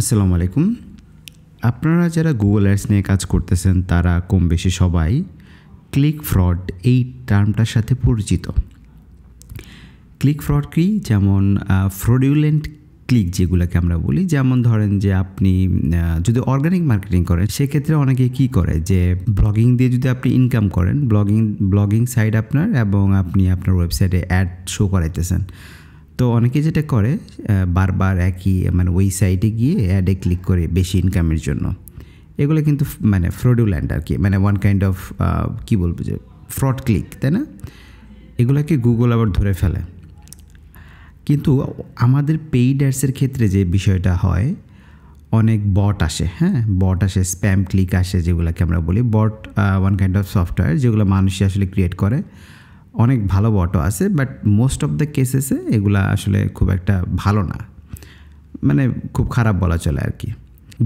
আসসালামু আলাইকুম। আপনারা যারা গুগল অ্যাডস নিয়ে কাজ করতেছেন তারা কম বেশি সবাই ক্লিক ফ্রড এই টার্মটার সাথে পরিচিত। ক্লিক ফ্রড কি? যেমন ফ্রডুলেন্ট ক্লিক যেগুলোকে আমরা বলি, যেমন ধরেন যে আপনি যদি অর্গানিক মার্কেটিং করেন সেক্ষেত্রে অনেকে কি করে যে ব্লগিং দিয়ে যদি আপনি ইনকাম করেন, ব্লগিং সাইট আপনার এবং আপনি আপনার ওয়েবসাইটে অ্যাড শো করাইতেছেন। তো অনেকে যেটা করে বারবার একই ওই সাইটে গিয়ে অ্যাডে ক্লিক করে বেশি ইনকামের জন্য। এগুলো কিন্তু ফ্রডুল্যান্ড আর কি, ওয়ান কাইন্ড অফ কী বলবো যে ফ্রড ক্লিক, তাই না? এগুলোকে গুগল আবার ধরে ফেলে। কিন্তু আমাদের পেইড অ্যাডসের ক্ষেত্রে যে বিষয়টা হয়, অনেক বট আসে, বট আসে, স্প্যাম ক্লিক আসে, যেগুলোকে আমরা বলি বট, ওয়ান কাইন্ড অফ সফটওয়্যার যেগুলো মানুষই আসলে ক্রিয়েট করে। অনেক ভালো বটও আছে, বাট মোস্ট অফ দ্য কেসেসে এগুলা আসলে খুব একটা ভালো না, খুব খারাপ বলা চলে আর কি।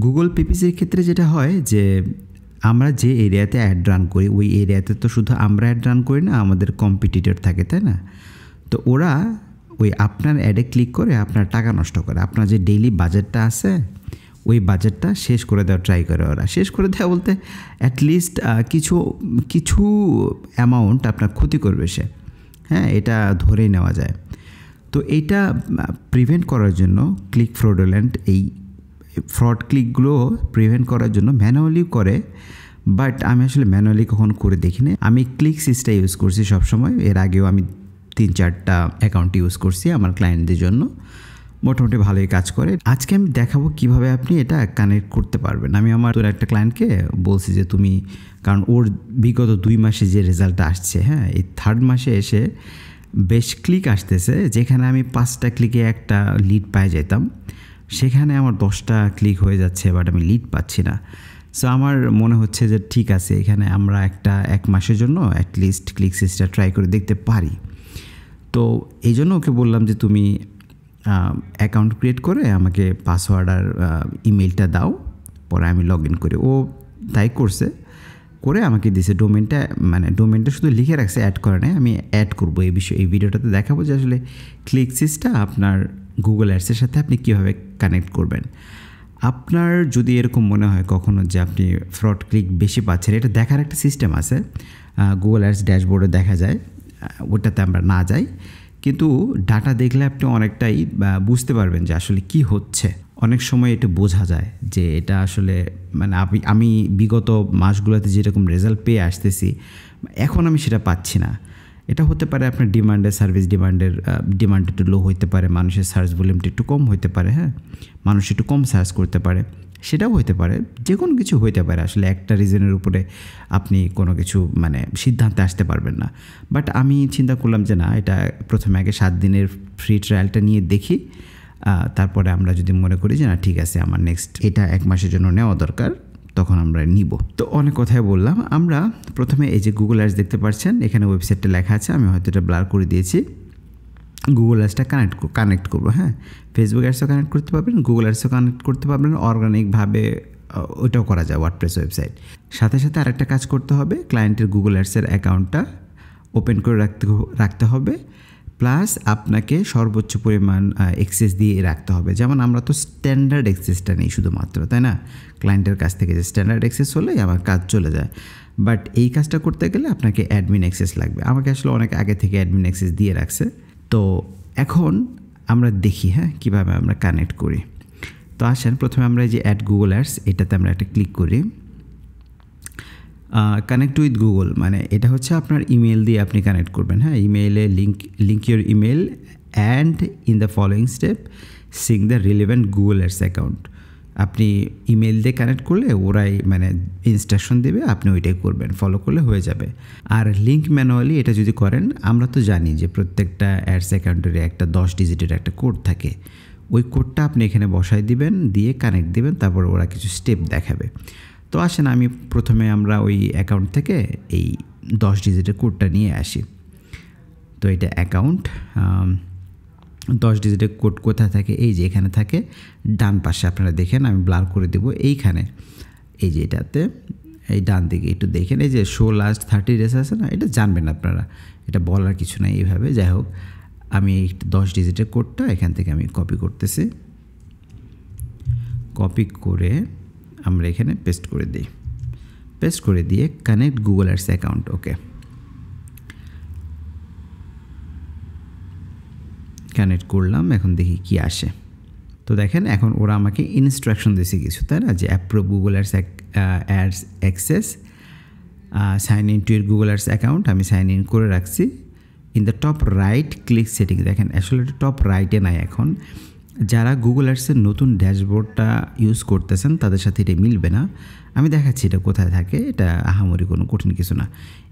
গুগল পিপিসির ক্ষেত্রে যেটা হয় যে আমরা যে এরিয়াতে অ্যাড রান করি ওই এরিয়াতে তো শুধু আমরা অ্যাড রান করি না, আমাদের কম্পিটিটর থাকে, তাই না? তো ওরা ওই আপনার অ্যাডে ক্লিক করে আপনার টাকা নষ্ট করে। আপনার যে ডেইলি বাজেটটা আছে ওই বাজেটটা শেষ করে দেওয়া ট্রাই করে ওরা। শেষ করে দেওয়া বলতে অ্যাটলিস্ট কিছু অ্যামাউন্ট আপনার ক্ষতি করবে সে, এটা ধরেই নেওয়া যায়। তো এইটা প্রিভেন্ট করার জন্য ক্লিক ফ্রডুলেন্ট এই ফ্রড ক্লিকগুলো প্রিভেন্ট করার জন্য ম্যানুয়ালি করে, বাট আমি আসলে ম্যানুয়ালি কখনো করে দেখিনি। আমি ক্লিক সিস্টেম ইউজ করছি সবসময়। এর আগেও আমি 3-4টা অ্যাকাউন্ট ইউজ করছি আমার ক্লায়েন্টদের জন্য, মোটামুটি ভালোই কাজ করে। আজকে আমি দেখাবো কিভাবে আপনি এটা কানেক্ট করতে পারবেন। আমি আমার একটা ক্লায়েন্টকে বলছি যে তুমি, কারণ ওর বিগত 2 মাসে যে রেজাল্টটা আসছে, এই 3rd মাসে এসে বেশ ক্লিক আসতেছে। যেখানে আমি 5টা ক্লিকে একটা লিড পাই যেতাম, সেখানে আমার 10টা ক্লিক হয়ে যাচ্ছে, বাট আমি লিড পাচ্ছি না। সো আমার মনে হচ্ছে যে ঠিক আছে, এখানে আমরা 1 মাসের জন্য অ্যাটলিস্ট ক্লিক সিস্টেম ট্রাই করে দেখতে পারি। তো এই জন্য ওকে বললাম যে তুমি অ্যাকাউন্ট ক্রিয়েট করে আমাকে পাসওয়ার্ড আর ইমেলটা দাও, পরে আমি লগ ইন করি। ও তাই করছে, করে আমাকে দিছে ডোমেনটা শুধু লিখে রাখছে, অ্যাড করে নেয়। আমি অ্যাড করবো এই বিষয়ে, এই ভিডিওটাতে দেখাবো যে আসলে ক্লিক সিস্টেম আপনার গুগল অ্যাডসের সাথে আপনি কীভাবে কানেক্ট করবেন। আপনার যদি এরকম মনে হয় কখনো যে আপনি ফ্রড ক্লিক বেশি পাচ্ছেন, এটা দেখার একটা সিস্টেম আছে, গুগল অ্যাডস ড্যাশবোর্ডে দেখা যায়, ওটাতে আমরা না যাই, কিন্তু ডাটা দেখলে আপনি অনেকটাই বুঝতে পারবেন যে আসলে কি হচ্ছে। অনেক সময় এটা বোঝা যায় যে এটা আসলে আমি বিগত মাসগুলোতে যেরকম রেজাল্ট পেয়ে আসতেছি, এখন আমি সেটা পাচ্ছি না। এটা হতে পারে আপনার সার্ভিস ডিমান্ড একটু লো হইতে পারে, মানুষের সার্চ ভলিউমটা একটু কম হইতে পারে, মানুষ একটু কম সার্চ করতে পারে, সেটাও হইতে পারে, যে কোনো কিছু হইতে পারে। আসলে একটা রিজনের উপরে আপনি কোনো কিছু সিদ্ধান্তে আসতে পারবেন না। বাট আমি চিন্তা করলাম যে না, এটা প্রথমে আগে 7 দিনের ফ্রি ট্রায়ালটা নিয়ে দেখি, তারপরে আমরা যদি মনে করি যে না ঠিক আছে আমার নেক্সট এটা 1 মাসের জন্য নেওয়া দরকার, তখন আমরা নিব। তো অনেক কথাই বললাম। আমরা প্রথমে এই যে গুগল অ্যাডস দেখতে পাচ্ছেন, এখানে ওয়েবসাইটটা লেখা আছে, আমি হয়তো এটা ব্লার করে দিয়েছি। গুগল অ্যাডসটা কানেক্ট করবো, ফেসবুক অ্যাডসও কানেক্ট করতে পারবেন, গুগল অ্যাডসও কানেক্ট করতে পারবেন, অর্গানিকভাবে ওইটাও করা যায়, ওয়ার্ডপ্রেস ওয়েবসাইট। সাথে সাথে আরেকটা কাজ করতে হবে, ক্লায়েন্টের গুগল অ্যাডসের অ্যাকাউন্টটা ওপেন করে রাখতে হবে, প্লাস আপনাকে সর্বোচ্চ পরিমাণ অ্যাক্সেস দিয়ে রাখতে হবে। যেমন আমরা তো স্ট্যান্ডার্ড অ্যাক্সেসটা নেই শুধুমাত্র, তাই না? ক্লায়েন্টের কাছ থেকে যে স্ট্যান্ডার্ড অ্যাক্সেস হলেই আমার কাজ চলে যায়, বাট এই কাজটা করতে গেলে আপনাকে অ্যাডমিন অ্যাক্সেস লাগবে। আমাকে আসলে অনেক আগে থেকে অ্যাডমিন অ্যাক্সেস দিয়ে রাখছে। তো এখন আমরা দেখি কীভাবে আমরা কানেক্ট করি। তো আসেন, প্রথমে আমরা এই যে অ্যাড গুগল অ্যাডস, এটাতে আমরা একটা ক্লিক করি। কানেক্ট উইথ গুগল এটা হচ্ছে আপনার ইমেল দিয়ে আপনি কানেক্ট করবেন। ইমেইলে link your email and in the following step sync the relevant Google ads account. আপনি ইমেল দিয়ে কানেক্ট করলে ওরাই ইনস্ট্রাকশন দেবে, আপনি ওইটাই করবেন, ফলো করলে হয়ে যাবে। আর লিঙ্ক ম্যানুয়ালি এটা যদি করেন, আমরা তো জানি যে প্রত্যেকটা অ্যাডস অ্যাকাউন্টের একটা 10 ডিজিটের একটা কোড থাকে, ওই কোডটা আপনি এখানে বসাই দিবেন, দিয়ে কানেক্ট দিবেন, তারপর ওরা কিছু স্টেপ দেখাবে। তো আসেন, আমরা ওই অ্যাকাউন্ট থেকে এই 10 ডিজিটের কোডটা নিয়ে আসি। তো এটা অ্যাকাউন্ট 10 ডিজিটের কোড কোথায় থাকে? এই যে এখানে থাকে, ডান পাশে আপনারা দেখেন, আমি ব্লার করে দেবো এইখানে, এই যে এটাতে, এই ডান দিকে একটু দেখেন, এই যে শো লাস্ট 30 ডেজ আছে না, এটা জানবেন আপনারা, এটা বলার কিছু নাই এইভাবে। যাই হোক, আমি 10 ডিজিটের কোডটা এখান থেকে আমি কপি করতেছি। কপি করে আমরা এখানে পেস্ট করে দিই। পেস্ট করে দিয়ে কানেক্ট গুগল অ্যাডস অ্যাকাউন্ট। ওকে, কানেক্ট করলাম, এখন দেখি কি আসে। তো দেখেন এখন ওরা আমাকে ইনস্ট্রাকশন দিয়েছে কিছু, তাই না, যে approve Google Ads access, sign in to your Google ads account. আমি সাইন ইন করে রাখছি। In the top right click setting. দেখেন আসলে এটা টপ রাইটে নাই। এখন যারা গুগল অ্যাডসের নতুন ড্যাশবোর্ডটা ইউজ করতেছেন তাদের সাথে এটা মিলবে না। আমি দেখাচ্ছি এটা কোথায় থাকে, এটা আহামরি কোনো কঠিন কিছু না।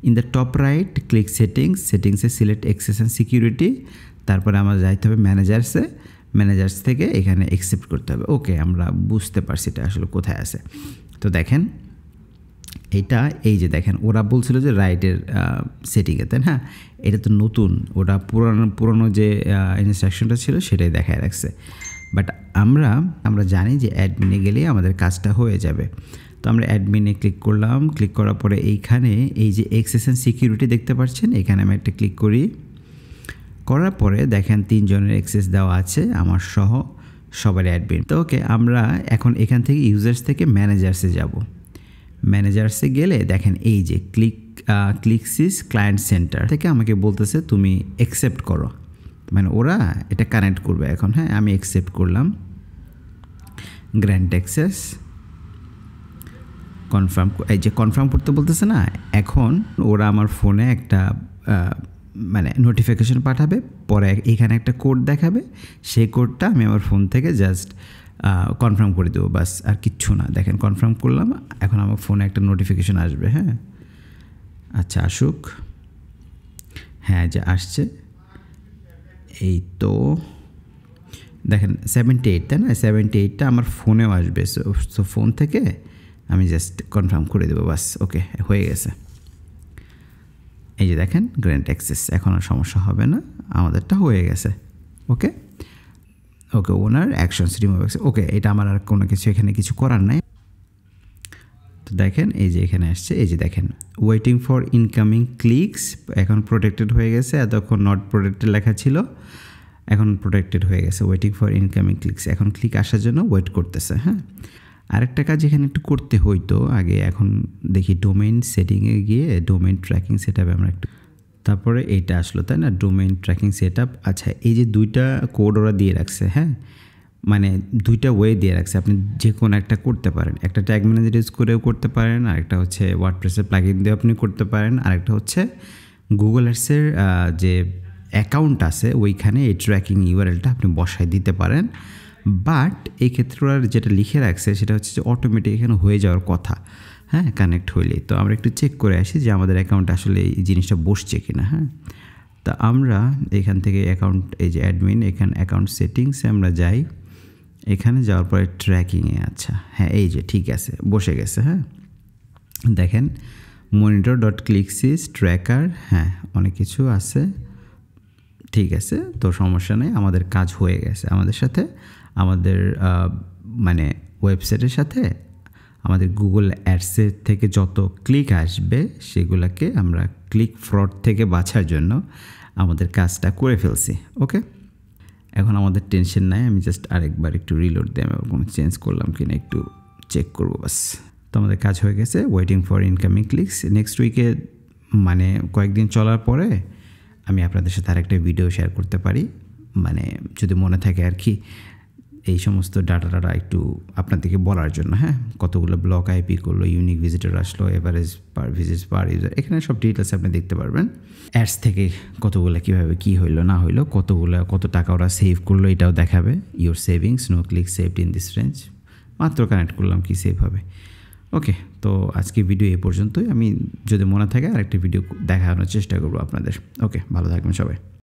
In the top right click সেটিংসে সিলেক্ট অ্যাক্সেস অ্যান্ড সিকিউরিটি, তারপরে আমার যাইতে হবে ম্যানেজার্স থেকে এখানে অ্যাকসেপ্ট করতে হবে। ওকে, আমরা বুঝতে পারছি এটা আসলে কোথায় আছে। তো দেখেন এটা, এই যে দেখেন ওরা বলছিল যে রাইটের সেটিংয়ে, তাই না, এটা তো নতুন, ওটা পুরনো যে ইনস্ট্রাকশনটা ছিল সেটাই দেখায় রাখছে। বাট আমরা জানি যে অ্যাডমিনে গেলে আমাদের কাজটা হয়ে যাবে। তো আমরা অ্যাডমিনে ক্লিক করলাম। ক্লিক করার পরে এইখানে এই যে অ্যাক্সেস অ্যান্ড সিকিউরিটি দেখতে পাচ্ছেন, এখানে আমি একটা ক্লিক করি। করার পরে দেখেন 3 জনের অ্যাক্সেস দেওয়া আছে, আমার সহ সবার অ্যাডমিন। তো ওকে, আমরা এখন এখান থেকে ইউজার্স থেকে ম্যানেজার্সে যাব। ম্যানেজার্সে গেলে দেখেন এই যে ক্লিকসিস ক্লায়েন্ট সেন্টার থেকে আমাকে বলতেছে তুমি অ্যাকসেপ্ট করো, মানে ওরা এটা কানেক্ট করবে এখন। হ্যাঁ, আমি অ্যাকসেপ্ট করলাম, গ্র্যান্ট অ্যাক্সেস, কনফার্ম। এই যে কনফার্ম করতে বলতেছে না, এখন ওরা আমার ফোনে একটা মানে নোটিফিকেশন পাঠাবে, পরে এখানে একটা কোড দেখাবে, সেই কোডটা আমি আমার ফোন থেকে জাস্ট কনফার্ম করে দেবো, বাস, আর কিচ্ছু না। দেখেন কনফার্ম করলাম, এখন আমার ফোনে একটা নোটিফিকেশন আসবে। হ্যাঁ, আচ্ছা আসুক। হ্যাঁ, যে আসছে, এই তো দেখেন 78, তাই না, 78টা আমার ফোনেও আসবে। সো ফোন থেকে আমি জাস্ট কনফার্ম করে দেবো, বাস। ওকে, হয়ে গেছে। এই যে দেখেন গ্র্যান্ট অ্যাক্সেস, এখন আর সমস্যা হবে না, আমাদেরটা হয়ে গেছে। ওকে ওকে, ওনার অ্যাকশনস রিমুভ অ্যাকশন। ওকে, এটা আমার আর কোনো কিছু এখানে কিছু করার নাই। তো দেখেন এই যে এখানে আসছে, এই যে দেখেন ওয়েটিং ফর ইনকামিং ক্লিকস, এখন প্রোটেক্টেড হয়ে গেছে। এতক্ষণ নট প্রোটেক্টেড লেখা ছিল, এখন প্রোটেক্টেড হয়ে গেছে। ওয়েটিং ফর ইনকামিং ক্লিকস, এখন ক্লিক আসার জন্য ওয়েট করতেছে। হ্যাঁ, আরেকটা কাজ এখানে একটু করতে হইতো আগে, এখন দেখি ডোমেইন সেটিংয়ে গিয়ে ডোমেইন ট্র্যাকিং সেট আপে আমরা একটু, তারপরে এইটা আসলো, তাই না, ডোমেইন ট্র্যাকিং সেট আপ। আচ্ছা, এই যে 2টা কোড ওরা দিয়ে রাখছে, হ্যাঁ, মানে 2টা ওয়ে দিয়ে রাখছে, আপনি যে কোনো একটা করতে পারেন। একটা ট্যাগ ম্যানেজার ইউজ করেও করতে পারেন, আরেকটা হচ্ছে ওয়ার্ডপ্রেসের প্লাগইন দিয়ে আপনি করতে পারেন, আরেকটা হচ্ছে গুগল অ্যাডসের যে অ্যাকাউন্ট আছে ওইখানে এই ট্র্যাকিং ইউআরএলটা আপনি বসায় দিতে পারেন। বাট এই ক্ষেত্রে ওরা যেটা লিখে রাখছে সেটা হচ্ছে যে অটোমেটিক এখানে হয়ে যাওয়ার কথা, হ্যাঁ, কানেক্ট হইলেই। তো আমরা একটু চেক করে আসি যে আমাদের অ্যাকাউন্ট আসলে এই জিনিসটা বসছে কিনা। হ্যাঁ, তা আমরা এখান থেকে অ্যাকাউন্ট, এই যে অ্যাডমিন, এখানে অ্যাকাউন্ট সেটিংসে আমরা যাই। এখানে যাওয়ার পরে ট্র্যাকিংয়ে, আচ্ছা হ্যাঁ, এই যে ঠিক আছে, বসে গেছে। হ্যাঁ, দেখেন monitor.clicksis ট্র্যাকার, হ্যাঁ, অনেক কিছু আছে, ঠিক আছে। তো সমস্যা নেই, আমাদের কাজ হয়ে গেছে। আমাদের সাথে আমাদের মানে ওয়েবসাইটের সাথে আমাদের গুগল অ্যাডসের থেকে যত ক্লিক আসবে সেগুলোকে আমরা ক্লিক ফ্রড থেকে বাঁচার জন্য আমাদের কাজটা করে ফেলছি। ওকে, এখন আমাদের টেনশন নাই। আমি জাস্ট আরেকবার একটু রিলোড দিয়ে আমি কোনো চেঞ্জ করলাম কিনা একটু চেক করবো, বাস। তো আমাদের কাজ হয়ে গেছে। Waiting for incoming clicks, next উইকে মানে কয়েকদিন চলার পরে আমি আপনাদের সাথে আরেকটা ভিডিও শেয়ার করতে পারি, মানে যদি মনে থাকে আর কি, এই সমস্ত ডাটা একটু আপনাদেরকে বলার জন্য। হ্যাঁ, কতগুলো ব্লক আইপি করলো, ইউনিক ভিজিটর আসলো, এভারেজ পার ভিজিটস পার ইউজার, এখানে সব ডিটেলস আপনি দেখতে পারবেন। অ্যাডস থেকে কতগুলো কীভাবে কী হইলো না হইলো, কত টাকা ওরা সেভ করলো এটাও দেখাবে। Your savings, no click saved in this range, মাত্র কানেক্ট করলাম, কি সেভ হবে। ওকে, তো আজকে ভিডিও এ পর্যন্তই। আমি যদি মনে থাকে আরেকটি ভিডিও দেখানোর চেষ্টা করবো আপনাদের। ওকে, ভালো থাকবেন সবাই।